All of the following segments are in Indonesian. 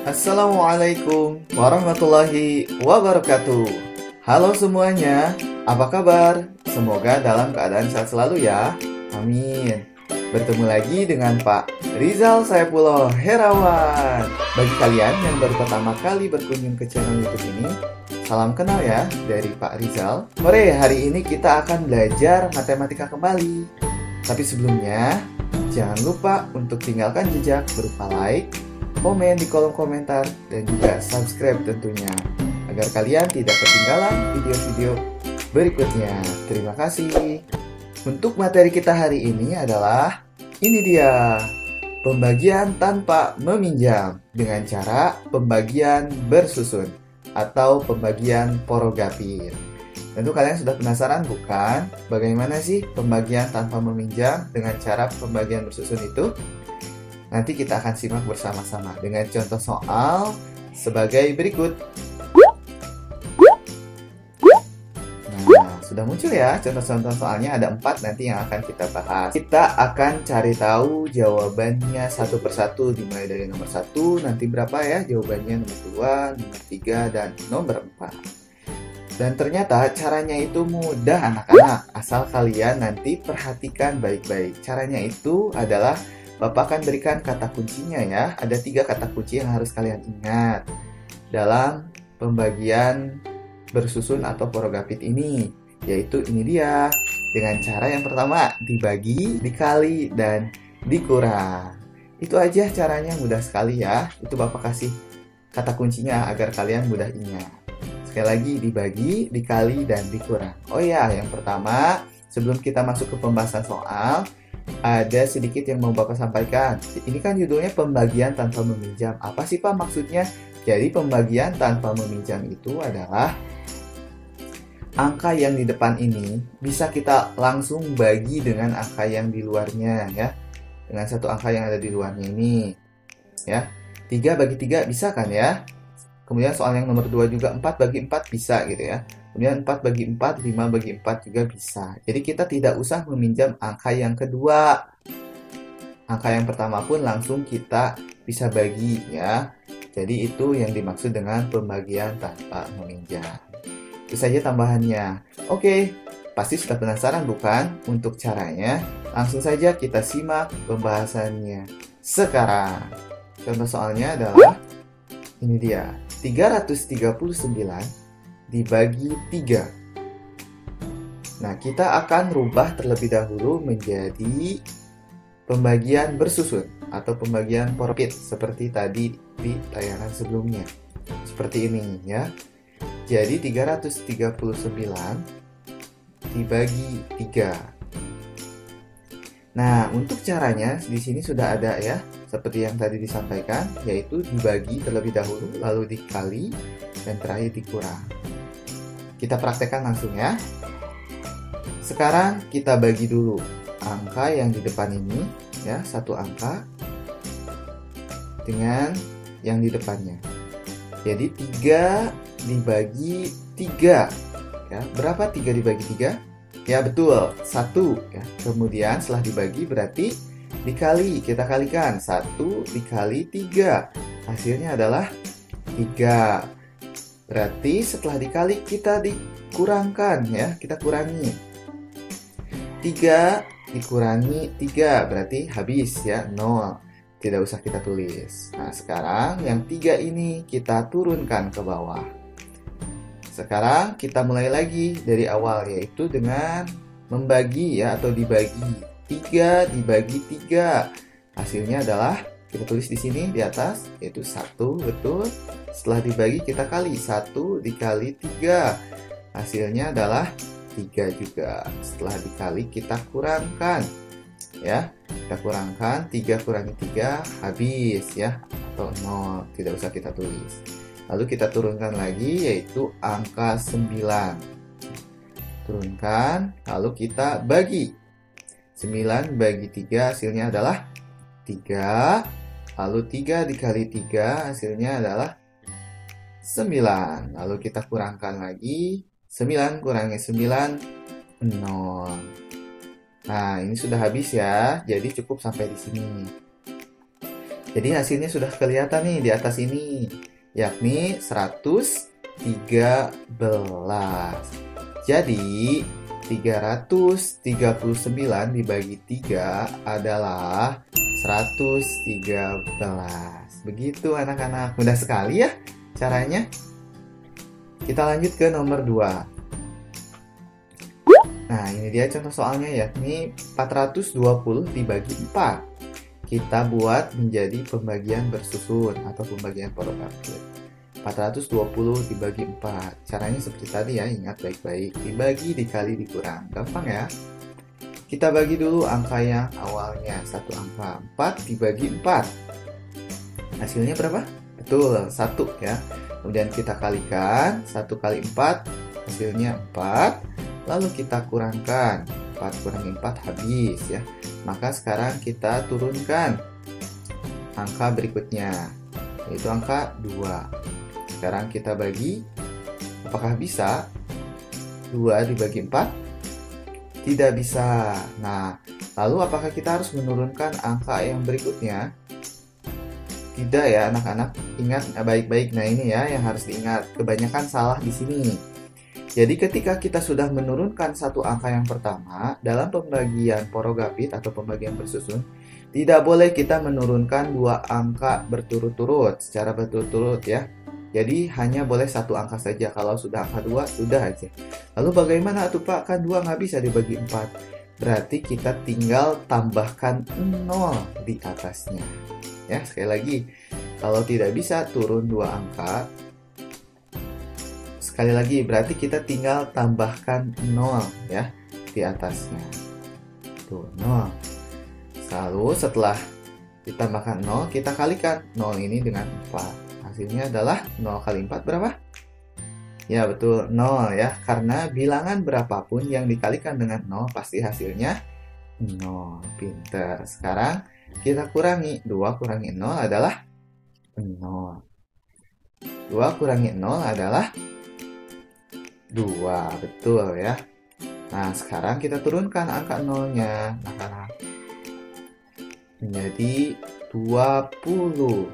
Assalamualaikum warahmatullahi wabarakatuh. Halo semuanya, apa kabar? Semoga dalam keadaan sehat selalu ya. Amin. Bertemu lagi dengan Pak Rizal Saifullah Herawan. Bagi kalian yang baru pertama kali berkunjung ke channel YouTube ini, salam kenal ya dari Pak Rizal. Hore, hari ini kita akan belajar matematika kembali. Tapi sebelumnya, jangan lupa untuk tinggalkan jejak berupa like, komen di kolom komentar, dan juga subscribe tentunya, agar kalian tidak ketinggalan video-video berikutnya. Terima kasih. Untuk materi kita hari ini adalah, ini dia, pembagian tanpa meminjam dengan cara pembagian bersusun atau pembagian porogapir. Tentu kalian sudah penasaran bukan? Bagaimana sih pembagian tanpa meminjam dengan cara pembagian bersusun itu? Nanti kita akan simak bersama-sama dengan contoh soal sebagai berikut. Nah, sudah muncul ya contoh-contoh soalnya, ada 4 nanti yang akan kita bahas. Kita akan cari tahu jawabannya satu persatu, dimulai dari nomor 1, nanti berapa ya jawabannya, nomor 2, nomor 3, dan nomor 4. Dan ternyata caranya itu mudah anak-anak, asal kalian nanti perhatikan baik-baik. Caranya itu adalah Bapak akan berikan kata kuncinya ya. Ada 3 kata kunci yang harus kalian ingat dalam pembagian bersusun atau porogapit ini. Yaitu ini dia. Dengan cara yang pertama, dibagi, dikali, dan dikurang. Itu aja caranya, mudah sekali ya. Itu Bapak kasih kata kuncinya agar kalian mudah ingat. Sekali lagi, dibagi, dikali, dan dikurang. Oh ya, yang pertama, sebelum kita masuk ke pembahasan soal, ada sedikit yang mau Bapak sampaikan. Ini kan judulnya pembagian tanpa meminjam. Apa sih Pak maksudnya? Jadi pembagian tanpa meminjam itu adalah angka yang di depan ini bisa kita langsung bagi dengan angka yang di luarnya ya. Dengan satu angka yang ada di luarnya ini. Ya. 3 bagi 3 bisa kan ya? Kemudian soal yang nomor 2 juga 4 bagi 4 bisa gitu ya. Kemudian 4 bagi 4, 5 bagi 4 juga bisa. Jadi kita tidak usah meminjam angka yang kedua. Angka yang pertama pun langsung kita bisa bagi ya. Jadi itu yang dimaksud dengan pembagian tanpa meminjam. Itu saja tambahannya. Oke, pasti sudah penasaran bukan untuk caranya? Langsung saja kita simak pembahasannya sekarang. Contoh soalnya adalah ini dia. 339 dibagi 3. Nah, kita akan rubah terlebih dahulu menjadi pembagian bersusun atau pembagian porogapit seperti tadi di tayangan sebelumnya. Seperti ini ya. Jadi 339 dibagi 3. Nah, untuk caranya di sini sudah ada ya, seperti yang tadi disampaikan, yaitu dibagi terlebih dahulu, lalu dikali, dan terakhir dikurang. Kita praktekkan langsung ya. Sekarang kita bagi dulu angka yang di depan ini ya, satu angka dengan yang di depannya. Jadi 3 dibagi 3 ya. Berapa 3 dibagi 3? Ya betul, 1 ya. Kemudian setelah dibagi berarti dikali, kita kalikan 1 dikali 3. Hasilnya adalah 3. Berarti setelah dikali kita dikurangkan ya, kita kurangi. 3 dikurangi 3 berarti habis ya, 0. Tidak usah kita tulis. Nah, sekarang yang 3 ini kita turunkan ke bawah. Sekarang kita mulai lagi dari awal, yaitu dengan membagi ya, atau dibagi. 3 dibagi 3. Hasilnya adalah kita tulis di sini di atas, yaitu 1, betul. Setelah dibagi kita kali, 1 dikali 3. Hasilnya adalah 3 juga. Setelah dikali kita kurangkan. Ya, kita kurangkan, 3 kurangi 3 habis ya, atau 0. Tidak usah kita tulis. Lalu kita turunkan lagi, yaitu angka 9. Turunkan, lalu kita bagi. 9 bagi 3 hasilnya adalah 3. Lalu 3 dikali 3 hasilnya adalah 9. Lalu kita kurangkan lagi. 9 kurangi 9, 0. Nah, ini sudah habis ya. Jadi cukup sampai di sini. Jadi hasilnya sudah kelihatan nih di atas ini, yakni 113. Jadi 339 dibagi 3 adalah 113. Begitu anak-anak, mudah sekali ya caranya. Kita lanjut ke nomor 2. Nah, ini dia contoh soalnya, yakni 420 dibagi 4. Kita buat menjadi pembagian bersusun atau pembagian porogapit. 420 dibagi 4. Caranya seperti tadi ya, ingat baik-baik. Dibagi, dikali, dikurang. Gampang ya. Kita bagi dulu angka yang awalnya, satu angka. 4 dibagi 4. Hasilnya berapa? Betul, 1 ya. Kemudian kita kalikan, 1 kali 4, hasilnya 4. Lalu kita kurangkan, 4 kurangi 4 habis ya. Maka sekarang kita turunkan angka berikutnya, yaitu angka 2. Sekarang kita bagi, apakah bisa? 2 dibagi 4? Tidak bisa. Nah, lalu apakah kita harus menurunkan angka yang berikutnya? Tidak ya anak-anak, ingat baik-baik. Nah ini ya yang harus diingat, kebanyakan salah di sini. Jadi ketika kita sudah menurunkan satu angka yang pertama, dalam pembagian porogapit atau pembagian bersusun, tidak boleh kita menurunkan dua angka berturut-turut, secara berturut-turut ya. Jadi hanya boleh satu angka saja, kalau sudah angka 2, sudah aja. Lalu bagaimana tuh Pak, kan 2 nggak bisa dibagi 4. Berarti kita tinggal tambahkan 0 di atasnya. Ya, sekali lagi, kalau tidak bisa turun 2 angka, sekali lagi, berarti kita tinggal tambahkan 0 ya di atasnya. Tuh, 0. Lalu setelah ditambahkan 0, kita kalikan 0 ini dengan 4. Hasilnya adalah 0 kali 4 berapa? Ya, betul, 0 ya. Karena bilangan berapapun yang dikalikan dengan 0, pasti hasilnya 0. Pinter. Sekarang kita kurangi. 2 kurangi 0 adalah 0. 2 kurangi 0 adalah 2, betul ya. Nah, sekarang kita turunkan angka 0-nya, anak-anak, menjadi 20.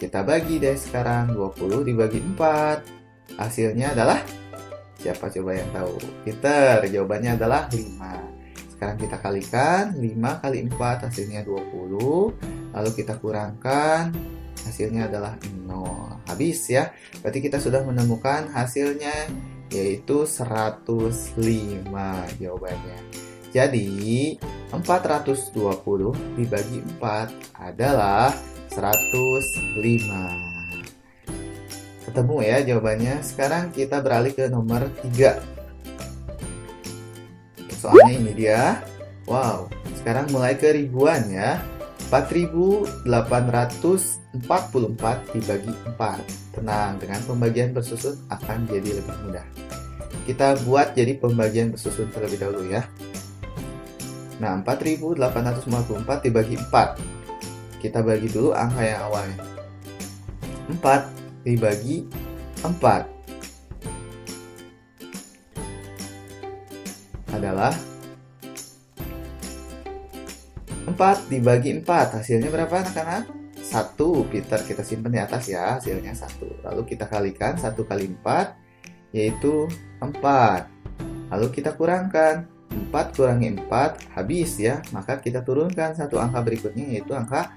Kita bagi deh sekarang, 20 dibagi 4. Hasilnya adalah, siapa coba yang tahu? Peter, jawabannya adalah 5. Sekarang kita kalikan, 5 kali 4 hasilnya 20. Lalu kita kurangkan, hasilnya adalah 0. Habis ya, berarti kita sudah menemukan hasilnya, yaitu 105 jawabannya. Jadi 420 dibagi 4 adalah 105. Ketemu ya jawabannya. Sekarang kita beralih ke nomor 3. Soalnya ini dia. Wow, sekarang mulai ke ribuan ya. 4.844 dibagi 4. Tenang, dengan pembagian bersusun akan jadi lebih mudah. Kita buat jadi pembagian bersusun terlebih dahulu ya. Nah, 4.844 dibagi 4. Kita bagi dulu angka yang awalnya. 4 dibagi 4 adalah 4 dibagi 4. Hasilnya berapa anak-anak? 1. Peter, kita simpan di atas ya. Hasilnya 1. Lalu kita kalikan 1 kali 4, yaitu 4. Lalu kita kurangkan. 4 kurangi 4 habis ya. Maka kita turunkan satu angka berikutnya, yaitu angka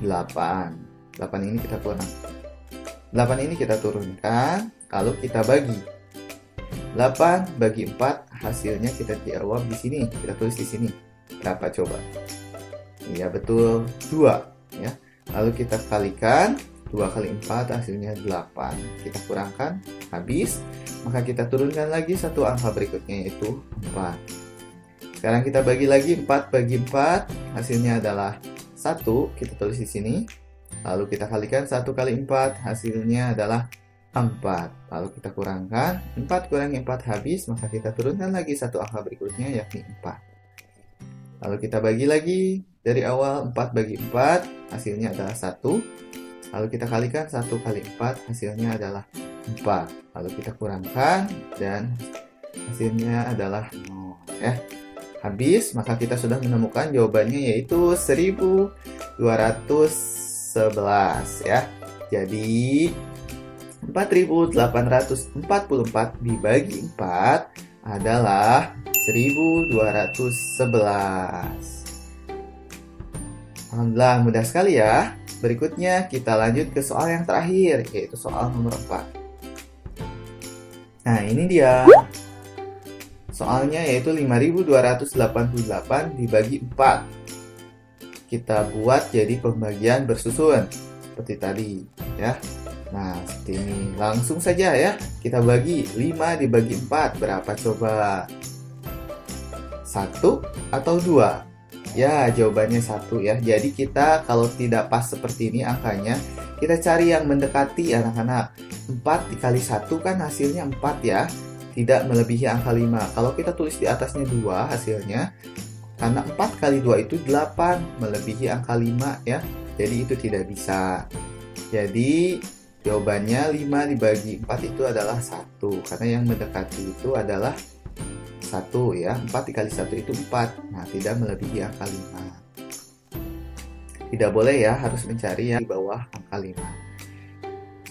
8. 8 ini kita kurang. 8 ini kita turunkan. Lalu kita bagi. 8 bagi 4, hasilnya kita jawab di sini. Kita tulis di sini. Berapa coba? Iya betul, 2 ya. Lalu kita kalikan, 2 kali 4 hasilnya 8. Kita kurangkan, habis. Maka kita turunkan lagi satu angka berikutnya, yaitu 4. Sekarang kita bagi lagi, 4 bagi 4 hasilnya adalah 1. Kita tulis di sini. Lalu kita kalikan 1 kali 4 hasilnya adalah 4. Lalu kita kurangkan, 4 kurangi 4 habis. Maka kita turunkan lagi satu angka berikutnya, yakni 4. Lalu kita bagi lagi dari awal, 4 bagi 4 hasilnya adalah 1. Lalu kita kalikan 1 kali 4 hasilnya adalah 4. Lalu kita kurangkan dan hasilnya adalah 0 ya. Habis, maka kita sudah menemukan jawabannya, yaitu 1200 11 ya. Jadi 4.844 dibagi 4 adalah 1.211. Alhamdulillah, mudah sekali ya. Berikutnya kita lanjut ke soal yang terakhir, yaitu soal nomor 4. Nah, ini dia. Soalnya yaitu 5.288 dibagi 4. Kita buat jadi pembagian bersusun seperti tadi ya. Nah, seperti ini. Langsung saja ya. Kita bagi 5 dibagi 4 berapa coba? 1 atau 2? Ya, jawabannya 1 ya. Jadi kita kalau tidak pas seperti ini angkanya, kita cari yang mendekati anak-anak. 4 dikali 1 kan hasilnya 4 ya. Tidak melebihi angka 5. Kalau kita tulis di atasnya 2 hasilnya, karena 4 kali 2 itu 8, melebihi angka 5 ya. Jadi itu tidak bisa. Jadi jawabannya 5 dibagi 4 itu adalah 1. Karena yang mendekati itu adalah 1 ya. 4 dikali 1 itu 4. Nah, tidak melebihi angka 5. Tidak boleh ya, harus mencari yang di bawah angka 5.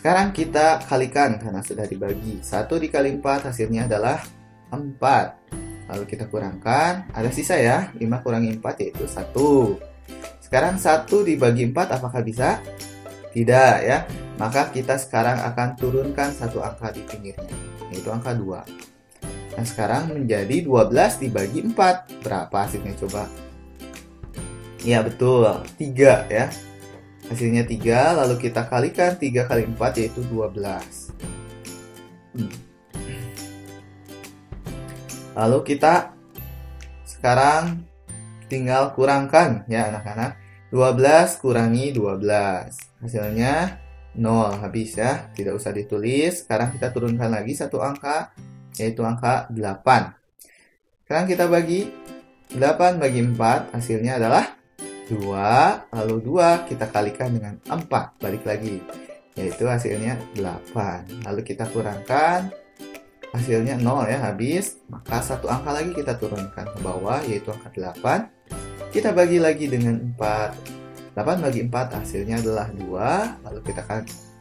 Sekarang kita kalikan karena sudah dibagi. 1 dikali 4 hasilnya adalah 4. Lalu kita kurangkan, ada sisa ya. 5 kurangi 4 yaitu 1. Sekarang 1 dibagi 4 apakah bisa? Tidak ya. Maka kita sekarang akan turunkan satu angka di pinggirnya, yaitu angka 2. Nah, sekarang menjadi 12 dibagi 4. Berapa hasilnya coba? Ya, betul. 3 ya. Hasilnya 3, lalu kita kalikan 3 kali 4 yaitu 12. Lalu kita sekarang tinggal kurangkan ya anak-anak. 12 kurangi 12. Hasilnya 0, habis ya. Tidak usah ditulis. Sekarang kita turunkan lagi satu angka, yaitu angka 8. Sekarang kita bagi 8 bagi 4, hasilnya adalah 2. Lalu 2 kita kalikan dengan 4, balik lagi, yaitu hasilnya 8. Lalu kita kurangkan, hasilnya 0 ya, habis. Maka satu angka lagi kita turunkan ke bawah, yaitu angka 8. Kita bagi lagi dengan 4. 8 bagi 4 hasilnya adalah 2. Lalu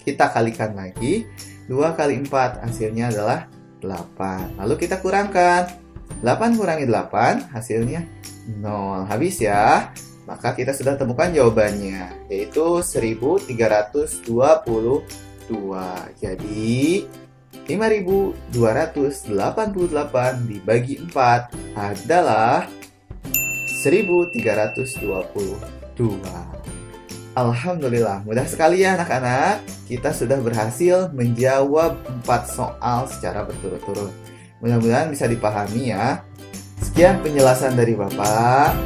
kita kalikan lagi. 2 kali 4 hasilnya adalah 8. Lalu kita kurangkan. 8 kurangi 8 hasilnya 0. Habis ya. Maka kita sudah temukan jawabannya, yaitu 1.322. Jadi 5.288 dibagi 4 adalah 1.322. Alhamdulillah, mudah sekali ya anak-anak. Kita sudah berhasil menjawab 4 soal secara berturut-turut. Mudah-mudahan bisa dipahami ya. Sekian penjelasan dari Bapak.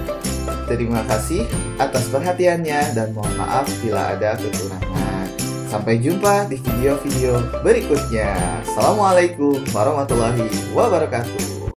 Terima kasih atas perhatiannya dan mohon maaf bila ada kekurangan. Sampai jumpa di video-video berikutnya. Assalamualaikum warahmatullahi wabarakatuh.